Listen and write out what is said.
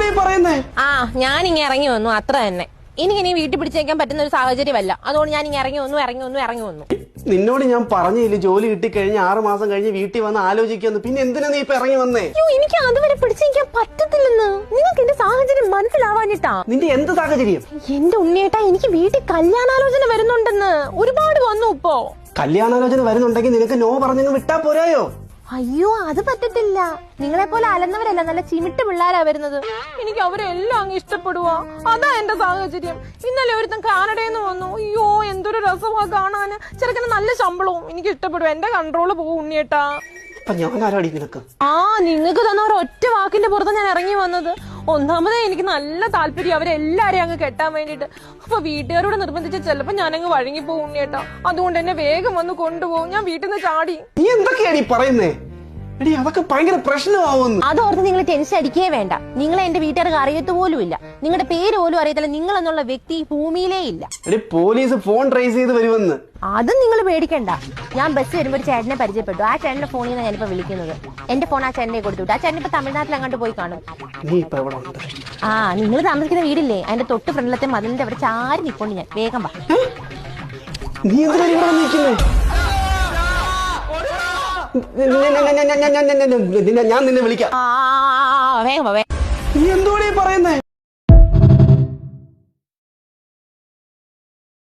എന്തോടെ പറയുന്നേ? ഞാൻ ഇങ്ങനെ ഇറങ്ങി വന്നു, അത്ര തന്നെ. എനിക്കിനി വീട്ടിൽ പിടിച്ചേക്കാൻ പറ്റുന്ന ഒരു സാഹചര്യമല്ല. അതുകൊണ്ട് ഞാൻ ഇങ്ങനെ ഇറങ്ങി വന്നു. നിന്നോട് ഞാൻ പറഞ്ഞില്ല ജോലി കിട്ടിക്കഴിഞ്ഞ് 6 മാസം കഴിഞ്ഞ് വീട്ടിൽ വന്ന് ആലോചിക്കുന്നു. പിന്നെ എന്തിനാ നീ ഇപ്പൊ ഇറങ്ങി വന്നേ? എനിക്ക് അതുവരെ പിടിച്ചേക്കാൻ പറ്റത്തില്ലെന്ന്. നിങ്ങൾക്ക് എന്റെ സാഹചര്യം മനസ്സിലാവാനിട്ടാ. നിന്റെ എന്ത് സാഹചര്യം? എന്റെ ഉണ്ണിയേട്ടാ, എനിക്ക് വീട്ടിൽ കല്യാണാലോചന വരുന്നുണ്ടെന്ന്. ഒരുപാട് വന്നു. ഇപ്പോ കല്യാണാലോചന വരുന്നുണ്ടെങ്കിൽ നിനക്ക് നോ പറഞ്ഞങ്ങ് വിട്ടാ പോരായോ? അയ്യോ, അത് പറ്റത്തില്ല. നിങ്ങളെ പോലെ അലന്നവരല്ല, നല്ല ചിമിട്ട് പിള്ളേരാ വരുന്നത്. എനിക്ക് അവരെല്ലാം അങ്ങ് ഇഷ്ടപ്പെടുവാ. അതാ എന്റെ സാഹചര്യം. ഇന്നലെ ഒരുത്തൻ കാനഡയിൽ നിന്ന് വന്നു. അയ്യോ, എന്തൊരു രസമാ കാണാന്. ചെറുക്കന് നല്ല ശമ്പളവും. എനിക്ക് ഇഷ്ടപ്പെടും. എന്റെ കൺട്രോള് പോകും ഉണ്ണിയേട്ടാ. നിങ്ങൾക്ക് തന്ന ഒരൊറ്റ വാക്കിന്റെ പുറത്ത് ഞാൻ ഇറങ്ങി വന്നത്. ഒന്നാമതേ എനിക്ക് നല്ല താല്പര്യം അവരെല്ലാരെയും അങ്ങ് കെട്ടാൻ വേണ്ടിട്ട്. അപ്പൊ വീട്ടുകാരോട് നിർബന്ധിച്ച് ചിലപ്പോ ഞാനങ്ങ് വഴങ്ങിപ്പോവും ഉണ്ണിയേട്ടാ. അതുകൊണ്ട് എന്നെ വേഗം വന്ന് കൊണ്ടുപോകും. ഞാൻ വീട്ടിൽ നിന്ന് ചാടി. നീ എന്തൊക്കെയാണ് ഈ പറയുന്നേ? എടി, അതൊക്കെ ഭയങ്കര പ്രശ്നമാവുന്നു. അതോർത്ത് നിങ്ങൾ ടെൻഷൻ അടിക്കേ വേണ്ട. നിങ്ങളെ എന്റെ വീട്ടുകാർക്ക് അറിയത്ത് പോലും ഇല്ല. നിങ്ങളുടെ പേര് പോലും അറിയത്തില്ല. നിങ്ങൾ എന്നുള്ള വ്യക്തി ഭൂമിയിലേ ഇല്ല. എടി, പോലീസ് ഫോൺ ട്രേസ് ചെയ്ത് വരുമെന്ന്. അതും നിങ്ങൾ പേടിക്കണ്ട. ഞാൻ ബസ് വരുമ്പോൾ ഒരു ചേട്ടനെ പരിചയപ്പെട്ടു. ആ ചേട്ടന്റെ ഫോണിൽ നിന്നാണ് ഞാനിപ്പോ വിളിക്കുന്നത്. എന്റെ ഫോൺ ആ ചേട്ടനെ കൊടുത്തു. ആ ചേട്ടൻ ഇപ്പൊ തമിഴ്നാട്ടിൽ അങ്ങോട്ട് പോയി കാണും. നീ ഇപ്പൊ എവിടെ ഉണ്ട്? നിങ്ങൾ താമസിക്കുന്ന വീടില്ലേ, അതിന്റെ തൊട്ട് ഫ്രണ്ടിലത്തെ മതിലിന്റെ അവിടെ ചാരി നിൽക്കൊണ്ട് ഞാൻ. വേഗം വാ. നീ എന്തിനാ ഇവിടെ നിൽക്കുന്നേ? ഞാൻ നിന്നെ വിളിക്കാം. വേഗം വാ. നീ എന്തോടെ പറയുന്നേ?